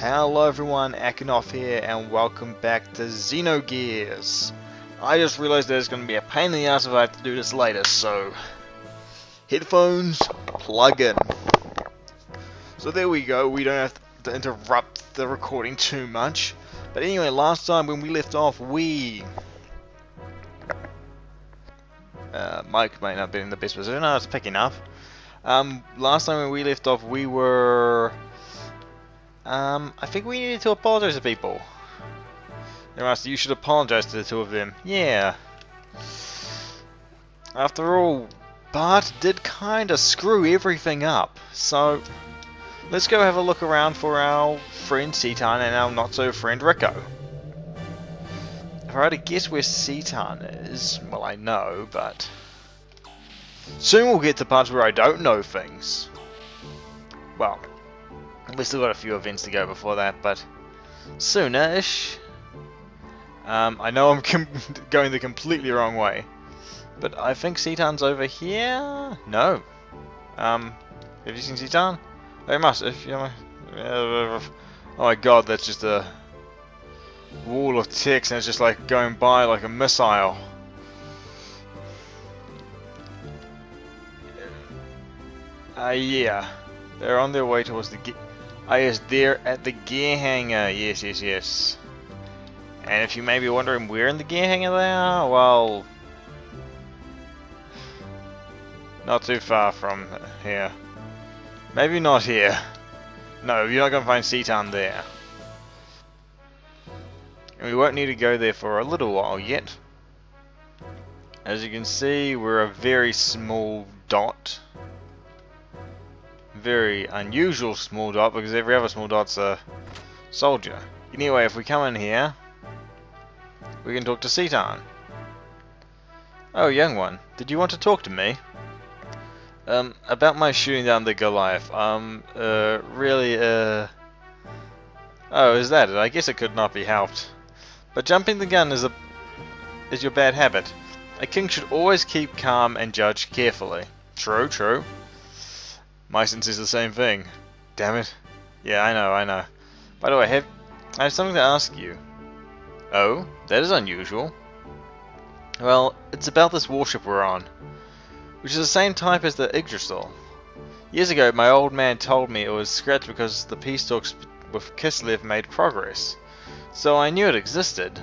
Hello everyone, Akinoff here, and welcome back to Xenogears. I just realized there's going to be a pain in the ass if I have to do this later, so headphones, plug in. So there we go, we don't have to interrupt the recording too much. But anyway, last time when we left off, Mike might not be in the best position, no, it's picking up. Last time when we left off, we were... I think we needed to apologize to people. You should apologize to the two of them. Yeah. After all, Bart did kinda screw everything up. So, let's go have a look around for our friend Citan and our not-so-friend Rico. If I had to guess where Citan is, well, I know, but... soon we'll get to parts where I don't know things. Well... we still got a few events to go before that, but soonish. I know I'm going the completely wrong way, but I think Citan's over here. No. Have you seen Citan? They must. If you. Oh my God, that's just a wall of text, and it's just like going by like a missile. Yeah. They're on their way towards the gear. Yes, they're at the gear hangar. Yes. And if you may be wondering where in the gear hangar they are, well... not too far from here. Maybe not here. No, you're not going to find Citan there. And we won't need to go there for a little while yet. As you can see, we're a very small dot. Very unusual small dot, because every other small dot's a soldier. Anyway, if we come in here, we can talk to Citan. Oh, young one, did you want to talk to me? About my shooting down the Goliath. Really, oh, is that it? I guess it could not be helped. But jumping the gun is your bad habit. A king should always keep calm and judge carefully. True. Myson says the same thing. Damn it. Yeah, I know. By the way, I have something to ask you. Oh, that is unusual. Well, it's about this warship we're on, which is the same type as the Yggdrasil. Years ago, my old man told me it was scratched because the peace talks with Kislev made progress. So I knew it existed.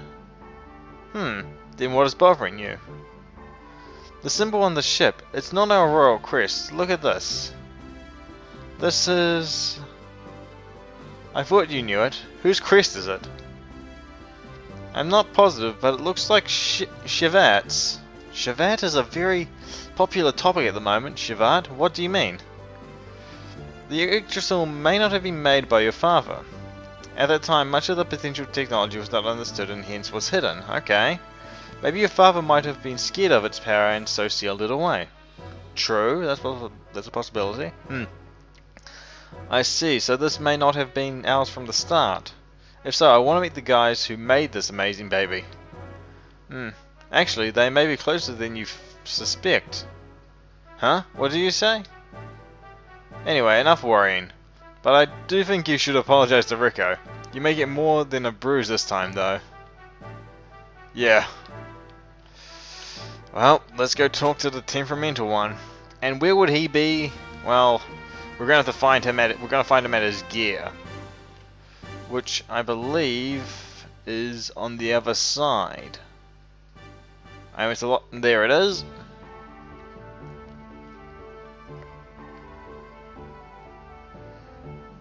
Then what is bothering you? The symbol on the ship, it's not our royal crest. Look at this. This is... I thought you knew it. Whose crest is it? I'm not positive, but it looks like Shivat's. Shivat is a very popular topic at the moment. Shivat? What do you mean? The Yggdrasil may not have been made by your father. At that time, much of the potential technology was not understood and hence was hidden. Okay. Maybe your father might have been scared of its power and so sealed it away. True, that's a possibility. I see, so this may not have been ours from the start. If so, I want to meet the guys who made this amazing baby. Actually, they may be closer than you suspect. Huh? What do you say? Anyway, enough worrying. But I do think you should apologize to Rico. You may get more than a bruise this time, though. Yeah. Well, let's go talk to the temperamental one. And where would he be? Well... we're going to have to find him at his gear, which I believe is on the other side. It's a lot. There it is.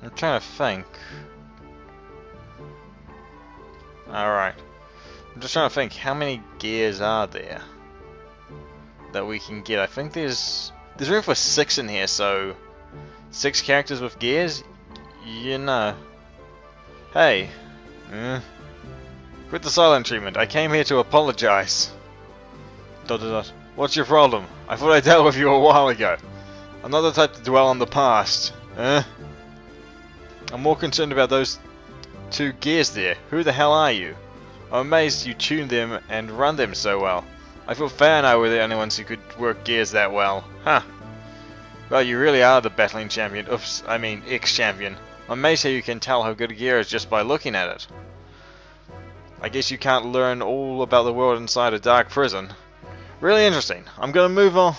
I'm trying to think. Alright. I'm just trying to think how many gears are there that we can get. I think there's room for 6 in here, so 6 characters with gears? You know. Hey. Quit the silent treatment. I came here to apologize. ... What's your problem? I thought I dealt with you a while ago. I'm not the type to dwell on the past. I'm more concerned about those 2 gears there. Who the hell are you? I'm amazed you tuned them and run them so well. I thought Faye and I were the only ones who could work gears that well. Huh. Well, you really are the battling champion. Oops, I mean ex-champion. I may say you can tell how good a gear is just by looking at it. I guess you can't learn all about the world inside a dark prison. Really interesting. I'm gonna move on.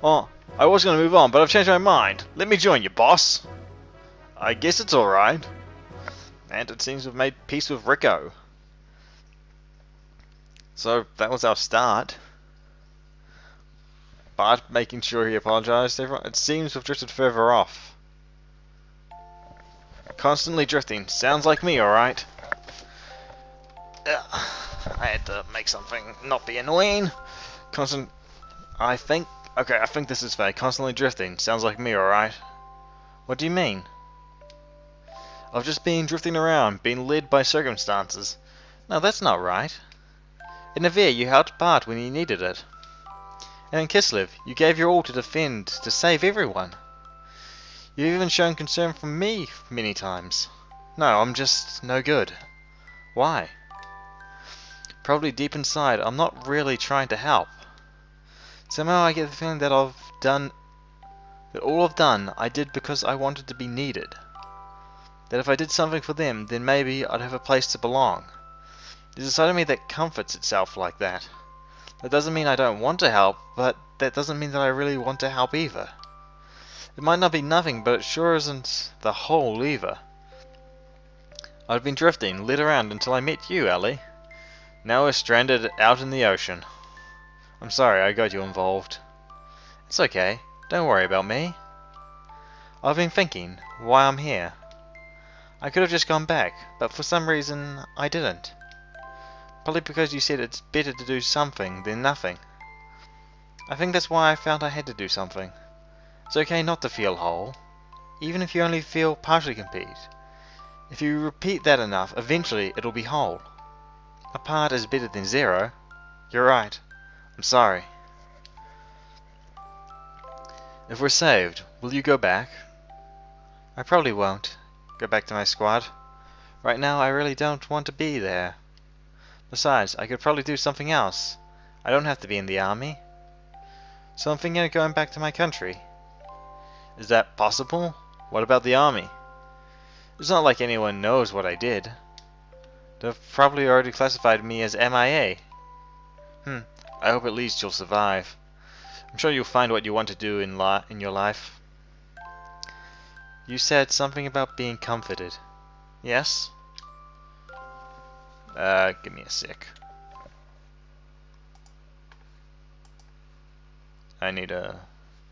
Oh, I was gonna move on, but I've changed my mind. Let me join you, boss. I guess it's alright. And it seems to have made peace with Rico. So that was our start. Bart making sure he apologised to everyone. It seems we've drifted further off. Constantly drifting. Sounds like me, alright. I had to make something not be annoying. I think this is fair. Constantly drifting. Sounds like me, alright. What do you mean? I've just been drifting around, being led by circumstances. No, that's not right. In Navir, you helped Bart when he needed it. And in Kislev, you gave your all to defend, to save everyone. You've even shown concern for me many times. No, I'm just no good. Why? Probably deep inside, I'm not really trying to help. Somehow I get the feeling that all I've done, I did because I wanted to be needed. That if I did something for them, then maybe I'd have a place to belong. There's a side of me that comforts itself like that. That doesn't mean I don't want to help, but that doesn't mean that I really want to help either. It might not be nothing, but it sure isn't the whole either. I've been drifting, led around until I met you, Ellie. Now we're stranded out in the ocean. I'm sorry I got you involved. It's okay, don't worry about me. I've been thinking why I'm here. I could have just gone back, but for some reason I didn't. Probably because you said it's better to do something than nothing. I think that's why I felt I had to do something. It's okay not to feel whole, even if you only feel partially complete. If you repeat that enough, eventually it'll be whole. A part is better than zero. You're right. I'm sorry. If we're saved, will you go back? I probably won't go back to my squad. Right now I really don't want to be there. Besides, I could probably do something else. I don't have to be in the army. So I'm thinking of going back to my country. Is that possible? What about the army? It's not like anyone knows what I did. They've probably already classified me as MIA. I hope at least you'll survive. I'm sure you'll find what you want to do in your life. You said something about being comforted. Yes? Give me a sec. I need to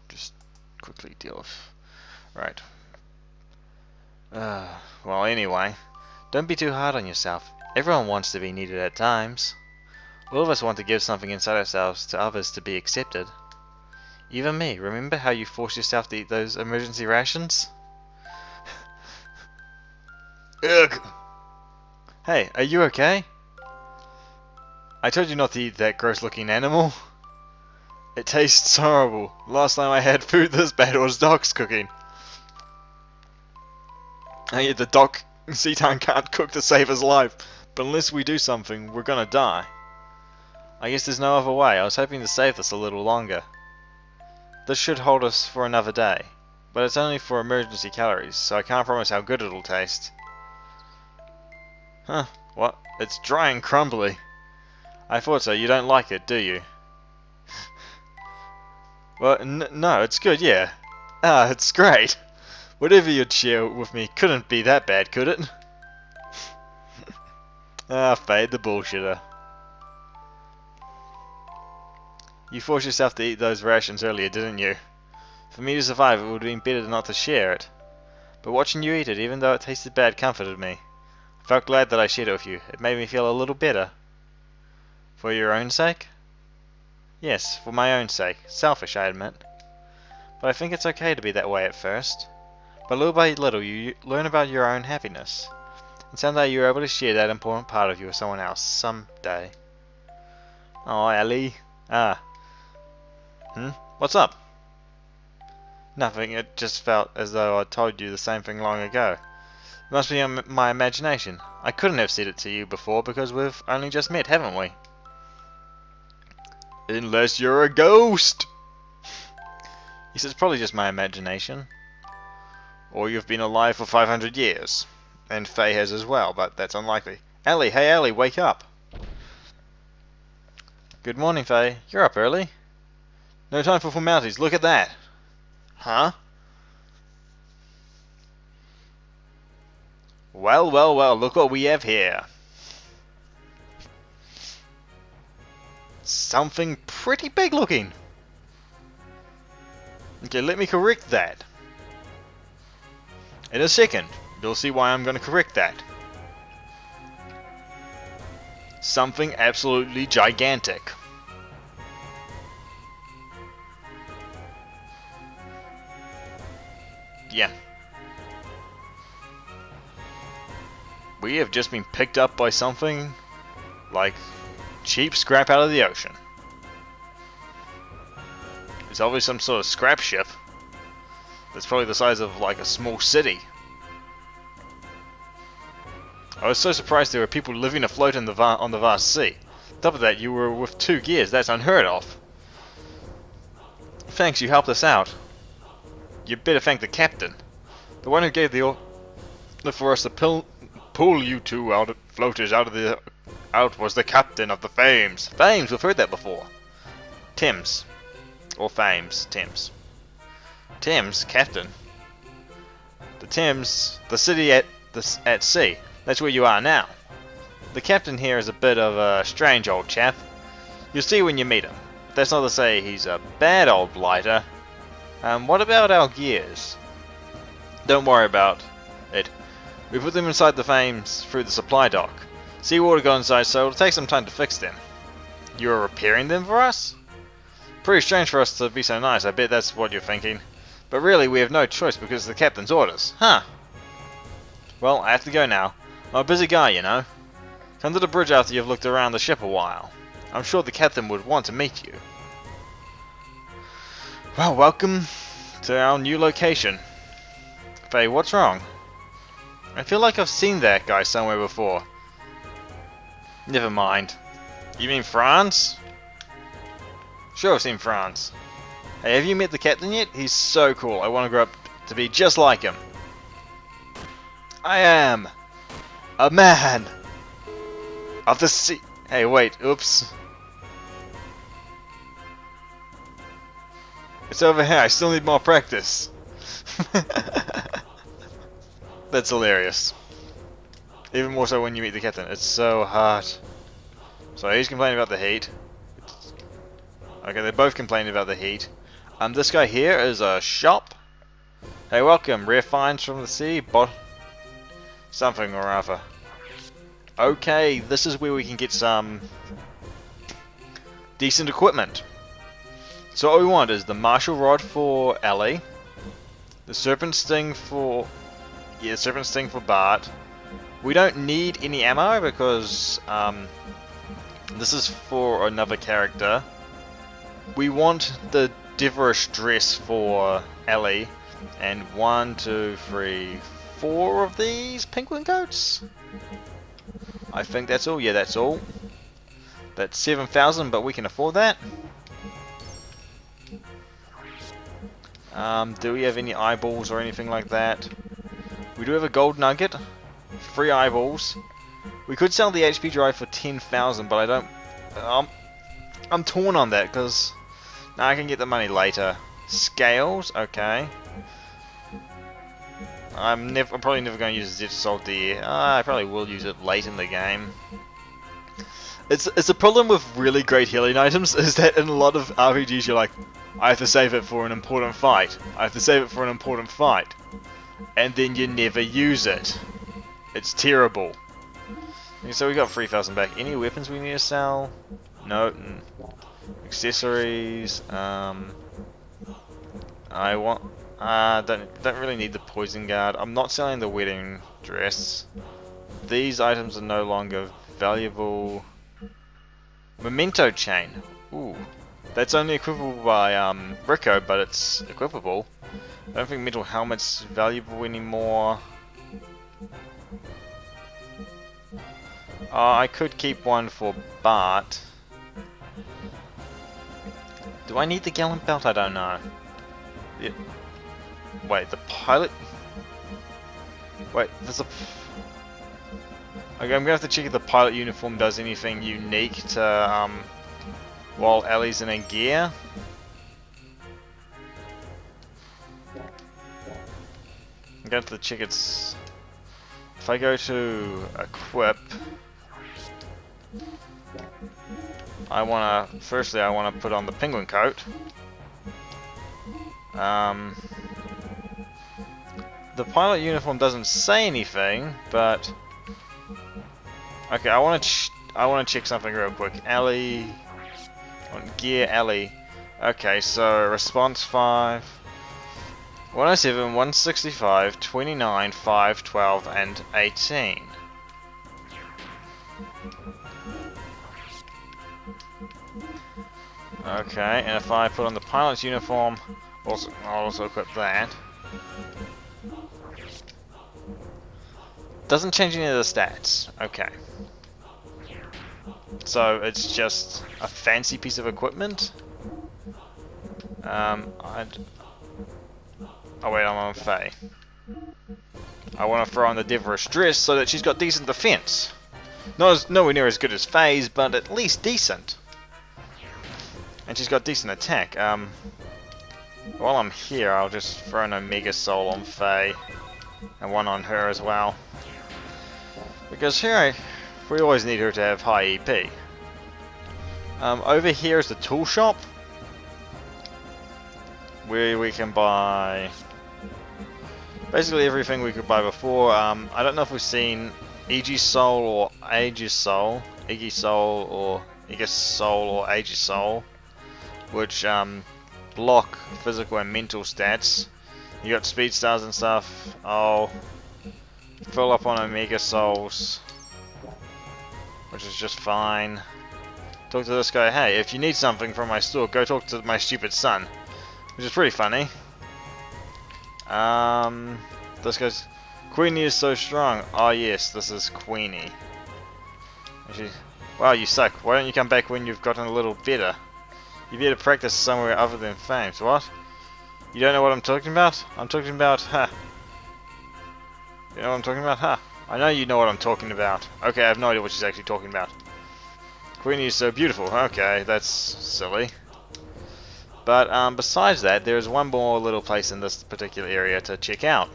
just quickly deal with... Right. Well, anyway. Don't be too hard on yourself. Everyone wants to be needed at times. All of us want to give something inside ourselves to others to be accepted. Even me. Remember how you forced yourself to eat those emergency rations? Ugh! Hey, are you okay? I told you not to eat that gross looking animal. It tastes horrible. Last time I had food this bad was Doc's cooking. Hey, the Doc Zetan can't cook to save his life, but unless we do something, we're gonna die. I guess there's no other way. I was hoping to save this a little longer. This should hold us for another day, but it's only for emergency calories, so I can't promise how good it'll taste. Huh, what? It's dry and crumbly. I thought so. You don't like it, do you? Well, no, it's good, yeah. Ah, it's great. Whatever you'd share with me couldn't be that bad, could it? Ah, Fade the bullshitter. You forced yourself to eat those rations earlier, didn't you? For me to survive, it would have been better not to share it. But watching you eat it, even though it tasted bad, comforted me. I felt glad that I shared it with you. It made me feel a little better. For your own sake? Yes, for my own sake. Selfish, I admit. But I think it's okay to be that way at first. But little by little, you learn about your own happiness. And someday you're able to share that important part of you with someone else. Someday. Oh, Ellie. Ah. What's up? Nothing. It just felt as though I told you the same thing long ago. It must be my imagination. I couldn't have said it to you before because we've only just met, haven't we? Unless you're a ghost! Yes, it's probably just my imagination. Or you've been alive for 500 years. And Faye has as well, but that's unlikely. Ellie, hey Ellie, wake up! Good morning, Faye. You're up early. No time for formalities, look at that! Huh? Well, well, well, look what we have here. Something pretty big looking. Okay, let me correct that. In a second, you'll see why I'm going to correct that. Something absolutely gigantic. Yeah. We have just been picked up by something like cheap scrap out of the ocean. It's obviously some sort of scrap ship that's probably the size of like a small city. I was so surprised there were people living afloat in on the vast sea. On top of that, you were with 2 gears. That's unheard of. Thanks, you helped us out. You better thank the captain. The one who gave the order for us to pull you two floaters out was the captain of the Thames. Thames, we've heard that before. Thames. Or Thames. Thames. Thames, captain. The Thames, the city at sea. That's where you are now. The captain here is a bit of a strange old chap. You'll see when you meet him. That's not to say he's a bad old blighter. What about our gears? Don't worry about it. We put them inside the Thames through the supply dock. Seawater got inside, so it'll take some time to fix them. You're repairing them for us? Pretty strange for us to be so nice, I bet that's what you're thinking. But really, we have no choice because of the captain's orders. Huh. Well, I have to go now. I'm a busy guy, you know. Come to the bridge after you've looked around the ship a while. I'm sure the captain would want to meet you. Well, welcome to our new location. Faye, what's wrong? I feel like I've seen that guy somewhere before. Never mind. You mean France? Sure, I've seen France. Hey, have you met the captain yet? He's so cool. I want to grow up to be just like him. I am a man of the sea. Hey, wait. Oops. It's over here. I still need more practice. That's hilarious. Even more so when you meet the captain. It's so hard. So he's complaining about the heat. Okay, they're both complaining about the heat. This guy here is a shop. Hey, welcome. Rare finds from the sea. Something or other. Okay, this is where we can get some decent equipment. So what we want is the martial rod for Ellie, the serpent sting for Bart. We don't need any ammo because this is for another character. We want the Deverish dress for Ellie, and 1, 2, 3, 4 of these penguin coats. I think that's all. Yeah, that's all. That's 7,000, but we can afford that. Do we have any eyeballs or anything like that? We do have a gold nugget, 3 eyeballs. We could sell the HP drive for 10,000, but I don't. I'm torn on that because I can get the money later. Scales, okay. I'm probably never going to use Zit Salt there. I probably will use it late in the game. It's a problem with really great healing items is that in a lot of RPGs you're like, I have to save it for an important fight. I have to save it for an important fight. And then you never use it. It's terrible. Okay, so we got 3,000 back. Any weapons we need to sell? No. Accessories. I want. Don't really need the poison guard. I'm not selling the wedding dress. These items are no longer valuable. Memento chain. Ooh. That's only equipable by Rico, but it's equipable. I don't think metal helmet's valuable anymore. I could keep one for Bart. Do I need the gallant belt? I don't know. Yeah. Wait, the pilot? Wait, there's a... Okay, I'm gonna have to check if the pilot uniform does anything unique to, while Ellie's in a gear. I'm going to have to check its... If I go to equip... Firstly I wanna put on the penguin coat. The pilot uniform doesn't say anything, but... Okay, I wanna check something real quick. Ellie... On gear Ellie. Okay, so response 5... 107, 165, 29, 5, 12, and 18. Okay, and if I put on the pilot's uniform, I'll also equip that. Doesn't change any of the stats. Okay. So it's just a fancy piece of equipment. Oh wait, I'm on Faye. I want to throw on the Devilish dress so that she's got decent defense. Nowhere near as good as Faye's, but at least decent. And she's got decent attack. While I'm here, I'll just throw an Omega Soul on Faye. And one on her as well. Because here, we always need her to have high EP. Over here is the tool shop. Where we can buy... basically everything we could buy before. I don't know if we've seen Aegis Soul or Aegis Soul. Aegis Soul or Aegis Soul or Aegis Soul. Which block physical and mental stats. You got speed stars and stuff. I'll fill up on Omega Souls, which is just fine. Talk to this guy. Hey, if you need something from my store, go talk to my stupid son. Which is pretty funny. This guy's... Queenie is so strong. Oh yes, this is Queenie. Wow, you suck. Why don't you come back when you've gotten a little better? You better practice somewhere other than Thames. What? You don't know what I'm talking about? I'm talking about... Huh. You know what I'm talking about? Huh. I know you know what I'm talking about. Okay, I have no idea what she's actually talking about. Queenie is so beautiful. Okay, that's silly. But besides that, there's one more little place in this particular area to check out.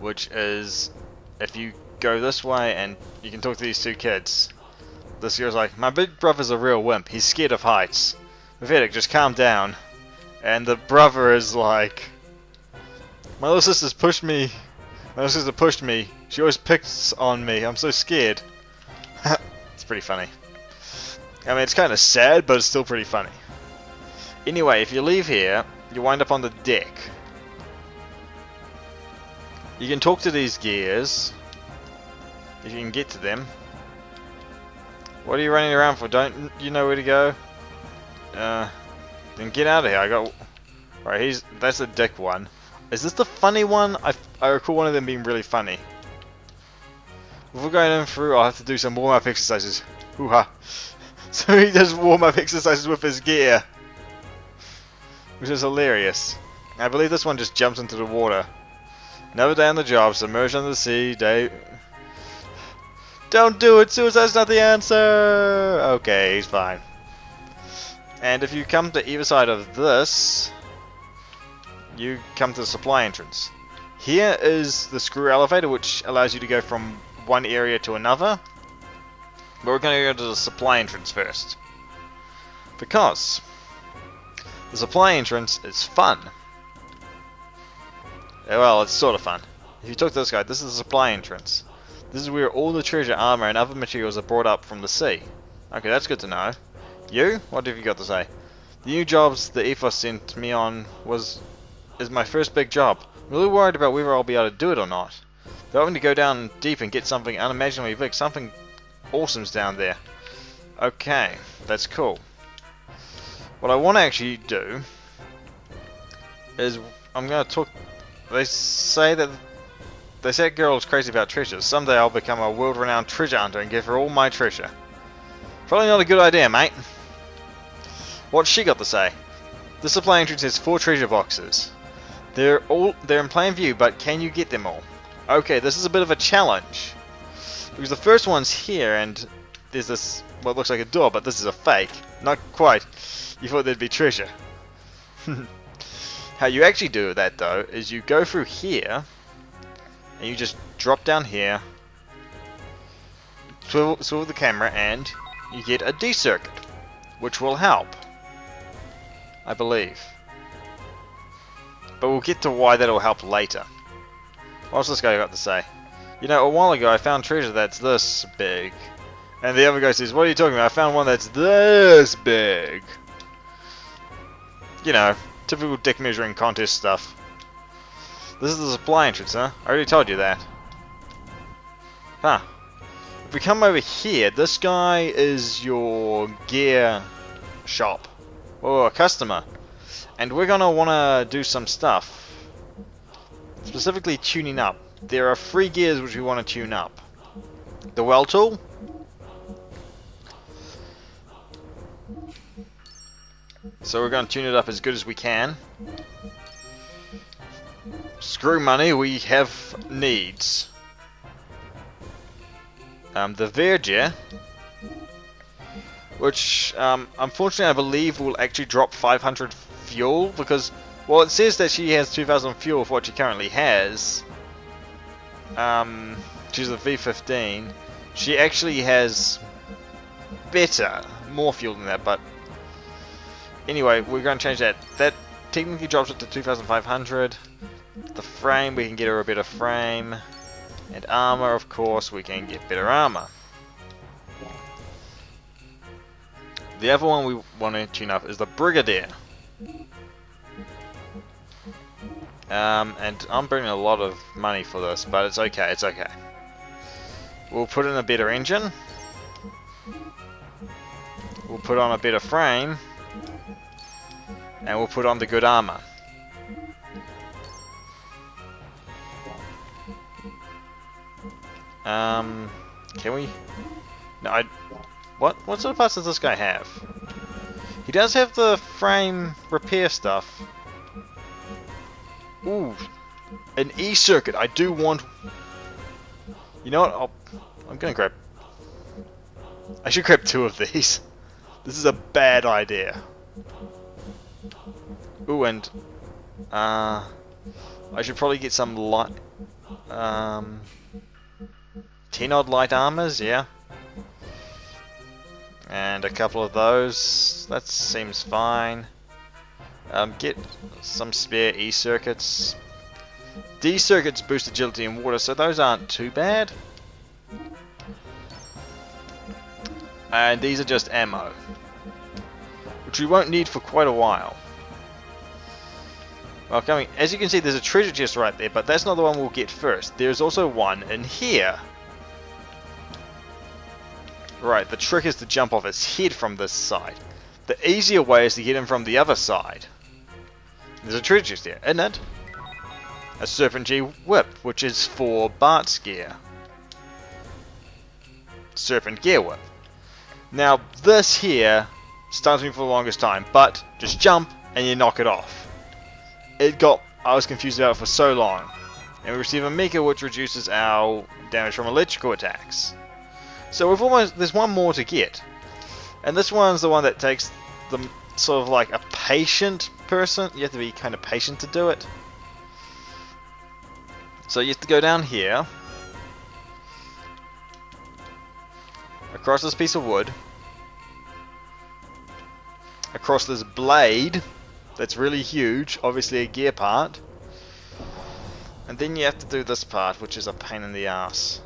Which is, if you go this way and you can talk to these two kids. This girl's like, my big brother's a real wimp. He's scared of heights. Vedic, just calm down. And the brother is like, my little sister's pushed me. My little sister pushed me. She always picks on me. I'm so scared. It's pretty funny. I mean, it's kind of sad, but it's still pretty funny. Anyway, if you leave here, you wind up on the deck. You can talk to these gears. If you can get to them. What are you running around for? Don't you know where to go? Then get out of here. I got... Right, that's the dick one. Is this the funny one? I recall one of them being really funny. Before going in through, I'll have to do some warm-up exercises. Hoo-ha. So he does warm-up exercises with his gear. Which is hilarious. I believe this one just jumps into the water. Another day on the job, submerged under the sea, Don't do it, suicide's not the answer! Okay, he's fine. And if you come to either side of this, you come to the supply entrance. Here is the screw elevator, which allows you to go from one area to another. But we're going to go to the supply entrance first. Because the supply entrance is fun. Well, it's sort of fun. If you talk to this guy, this is the supply entrance. This is where all the treasure, armor, and other materials are brought up from the sea. Okay, that's good to know. You? What have you got to say? The new jobs the Ethos sent me on is my first big job. I'm really worried about whether I'll be able to do it or not. They're hoping to go down deep and get something unimaginably big. Something awesome's down there. Okay, that's cool. What I want to actually do is I'm going to talk... They say that girl's crazy about treasures. Someday I'll become a world-renowned treasure hunter and give her all my treasure. Probably not a good idea, mate. What's she got to say? The supply entrance has 4 treasure boxes. They're in plain view, but can you get them all? Okay, this is a bit of a challenge. Because the first one's here, and there's this, what looks like a door, but this is a fake. Not quite. You thought there'd be treasure. How you actually do that, though, is you go through here, and you just drop down here, swivel the camera, and you get a D circuit, which will help, I believe. But we'll get to why that'll help later. What's this guy got to say? You know, a while ago I found treasure that's this big. And the other guy says, what are you talking about? I found one that's this big. You know, typical dick measuring contest stuff. This is the supply entrance, huh? I already told you that. Huh. If we come over here, this guy is your gear shop. Or a customer. And we're gonna wanna do some stuff. Specifically tuning up. There are 3 gears which we want to tune up. The well tool. So we're going to tune it up as good as we can. Screw money, we have needs. The Verger, which unfortunately I believe will actually drop 500 fuel, because, well, it says that she has 2000 fuel for what she currently has. She's a V15. She actually has more fuel than that, but anyway, we're going to change that. That technically drops it to 2500. The frame, we can get her a better frame. And armor, of course, we can get better armor. The other one we want to tune up is the Brigadier. And I'm burning a lot of money for this, but it's okay, it's okay. We'll put in a better engine. We'll put on a better frame. And we'll put on the good armor. Can we? No, what sort of parts does this guy have? He does have the frame repair stuff. Ooh, an E-circuit. I do want... You know what? I'm gonna grab... I should grab 2 of these. This is a bad idea. Ooh, and... I should probably get some light... 10 odd light armors, yeah. And a couple of those. That seems fine. Get some spare E-circuits. D-circuits boost agility in water, so those aren't too bad. And these are just ammo, which we won't need for quite a while. Well, as you can see, there's a treasure chest right there, but that's not the one we'll get first. There's also one in here. Right, the trick is to jump off his head from this side. The easier way is to get him from the other side. There's a treasure chest there, isn't it? A Serpent G whip, which is for Bart's gear. Serpent gear whip. Now, this here stuns me for the longest time, but just jump and you knock it off. I was confused about it for so long. And we receive a Mecha, which reduces our damage from electrical attacks. So there's one more to get. And this one's the one that takes the sort of like a patient person. You have to be kind of patient to do it. So you have to go down here, across this piece of wood, across this blade that's really huge, obviously a gear part, and then you have to do this part, which is a pain in the ass.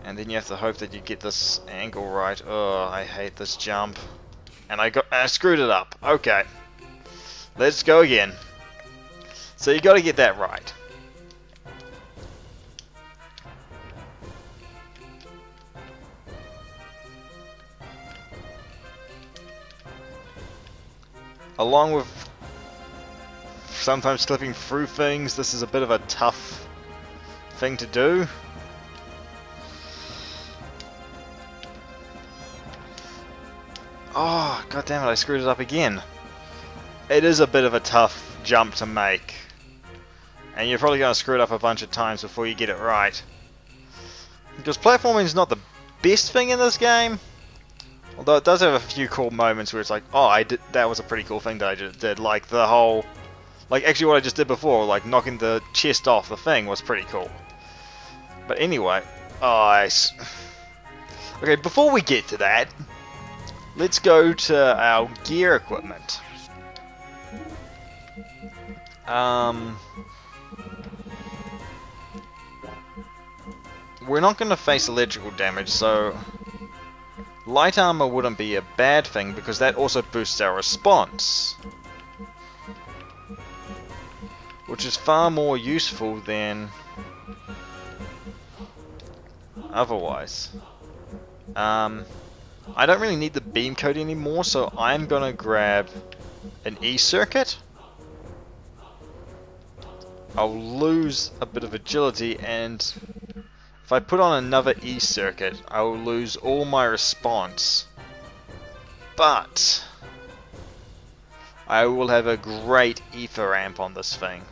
And then you have to hope that you get this angle right. Oh, I hate this jump. And I screwed it up. Okay. Let's go again. So you got to get that right. Along with sometimes slipping through things, this is a bit of a tough thing to do. Oh, god damn it, I screwed it up again. it is a bit of a tough jump to make. And you're probably going to screw it up a bunch of times before you get it right. Because platforming is not the best thing in this game. Although it does have a few cool moments where it's like, oh, that was a pretty cool thing that I just did. Like the whole, like actually what I just did before, like knocking the chest off the thing was pretty cool. But anyway, okay, before we get to that, let's go to our gear equipment. We're not going to face electrical damage, so light armor wouldn't be a bad thing because that also boosts our response, which is far more useful than otherwise. I don't really need the beam coat anymore, so I'm gonna grab an E-circuit. I'll lose a bit of agility, and if I put on another E-circuit, I will lose all my response. But I will have a great ether ramp on this thing.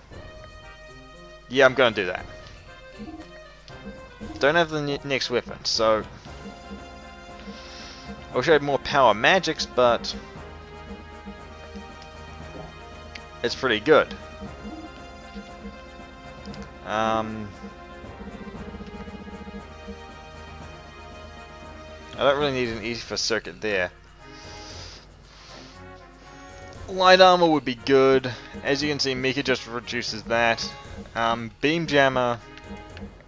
Yeah, I'm gonna do that. Don't have the next weapon, so I wish I had more power magics, but it's pretty good. I don't really need an ether circuit there. Light armor would be good. As you can see, Mika just reduces that. Beam jammer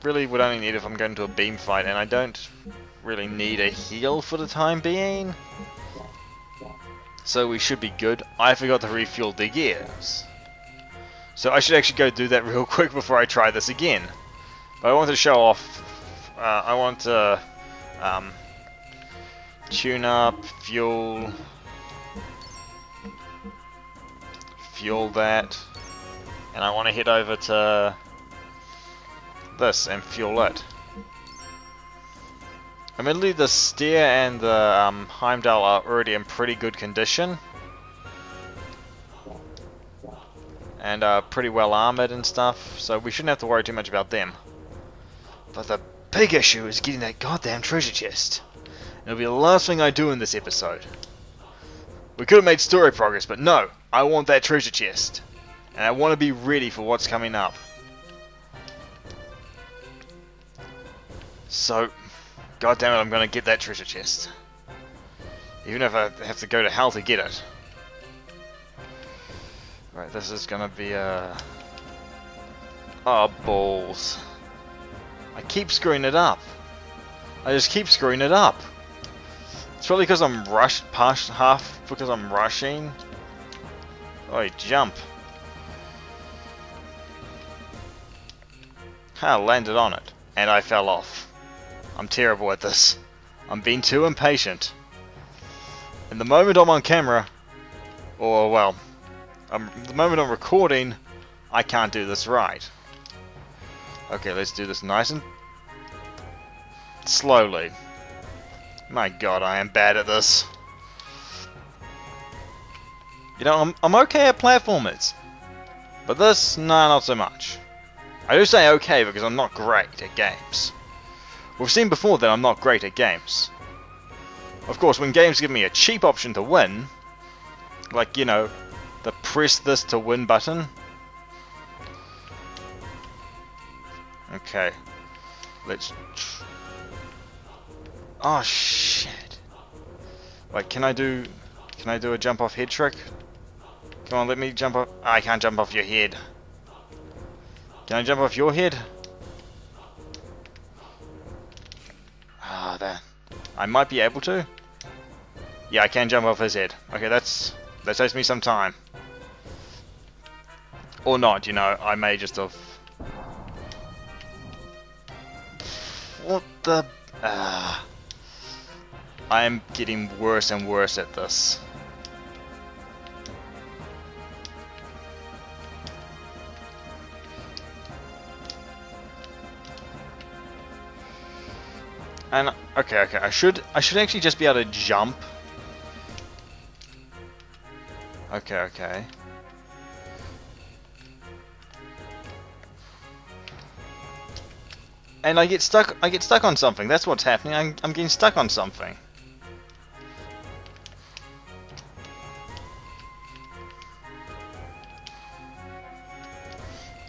really would only need if I'm going to a beam fight, and I don't really need a heal for the time being. So we should be good. I forgot to refuel the gears. So I should actually go do that real quick before I try this again. But I want to show off. I want to tune up, fuel that, and I want to head over to this and fuel it. Admittedly, the steer and the Heimdall are already in pretty good condition and are pretty well armored and stuff, so we shouldn't have to worry too much about them. But the big issue is getting that goddamn treasure chest. It'll be the last thing I do in this episode. We could have made story progress, but no, I want that treasure chest. And I want to be ready for what's coming up. So, goddammit, I'm going to get that treasure chest. Even if I have to go to hell to get it. Right, this is going to be a... Oh, balls. I keep screwing it up. I just keep screwing it up. It's probably because I'm past half because I'm rushing. Oh, jump. I landed on it, and I fell off. I'm terrible at this. I'm being too impatient. And the moment I'm on camera, or well, the moment I'm recording, I can't do this right. Okay, let's do this nice and slowly. My god, I am bad at this. You know, I'm okay at platformers. But this, nah, not so much. I do say okay because I'm not great at games. We've seen before that I'm not great at games. Of course, when games give me a cheap option to win, like, you know, the press this to win button. Okay. Let's... Oh shit. Wait, can I do a jump off head trick? Come on, let me jump off. I can't jump off your head. Can I jump off your head? Ah, that. I might be able to. Yeah, I can jump off his head. Okay, that saves me some time. Or not, you know, I may just have... What the... I am getting worse and worse at this. And okay, I should actually just be able to jump. Okay. And I get stuck on something. That's what's happening. I'm getting stuck on something.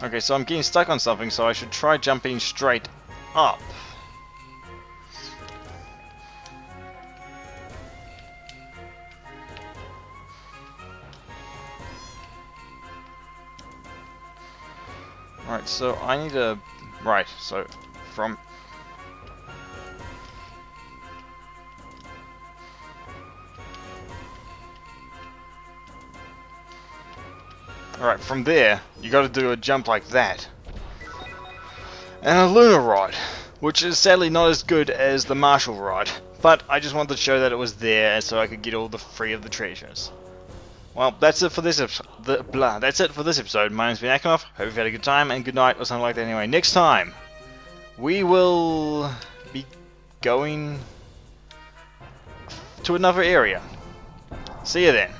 Okay, so I'm getting stuck on something, so I should try jumping straight up. Alright, so I need a... Right, so from... Alright, from there, you gotta do a jump like that. And a lunar rod, which is sadly not as good as the martial rod, but I just wanted to show that it was there so I could get all the free of the treasures. Well, that's it for this episode. That's it for this episode. My name's been Akonov. Hope you've had a good time, and good night, or something like that anyway. Next time, we will be going to another area. See you then.